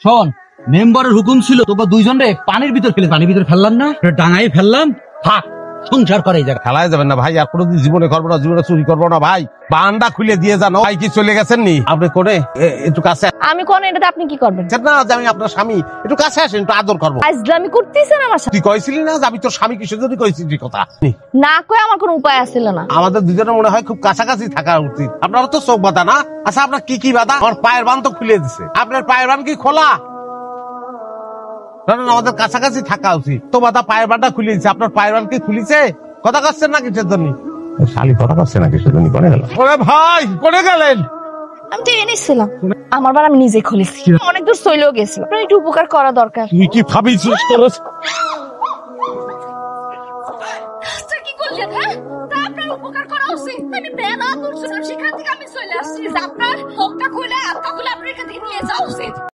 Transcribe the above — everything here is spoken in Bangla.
শোন, মেম্বারের হুকুম ছিল তোকে দুইজন রে পানির ভিতর ফেললাম না, ডাঙাই ফেললাম। থাক, সংসার করে এই জায়গা। খেলায় যাবেন না ভাই, আর কোনোদিন জীবনে করবো না, জীবনে চুরি করবো না ভাই। বান্ডা খুলে দিয়ে জানো ভাই কি চলে গেছেন নি আপনি কোনে একটু কাছে আমি কোন এটাতে আপনি কি করবেন? না যে আমি আপনার স্বামী, একটু কাছে আসেন, একটু আদর করবো। আজলামি করতেছেন আমার সাথে? তুই কইছিলি না যে আমি তোর স্বামী, কিসের জন্য কইছিলি কথা? না কয়ে আমার কোনো উপায় আছিল না। আমাদের দুজনের মনে হয় খুব কাছাকাছি থাকা উচিত। আপনারা তো চোখ বাঁধা না? আচ্ছা আপনার কি কি বাধা? আমার পায়ের বান তো খুলে দিছে, আপনার পায়ের বান কি খোলা? না না, আমাদের কাছাকাছি থাকা উচিত। তো বাধা পায়ের বানটা খুলে দিচ্ছে, আপনার পায়ের বান কি খুলিছে? কথা করছেন না কিসের জন্য? শালি কথা করছে না কিসের জন্য? করে গেল ওরে ভাই, করে গেলেন। আমি তো এনেছিলাম, আমার বার আমি নিজে খুলেছি, অনেক দূর চলেও গেছিল। আপনার একটু উপকার করা দরকার। তুই কি ভাবিস? কি করলেন? হ্যাঁ, আপনার উপকার করা উচিত। আমি বেলা করছিলাম, সেখান থেকে আমি চলে আসছি। আপনার হকটা খুলে, আপনার এখান থেকে নিয়ে যাওয়া উচিত।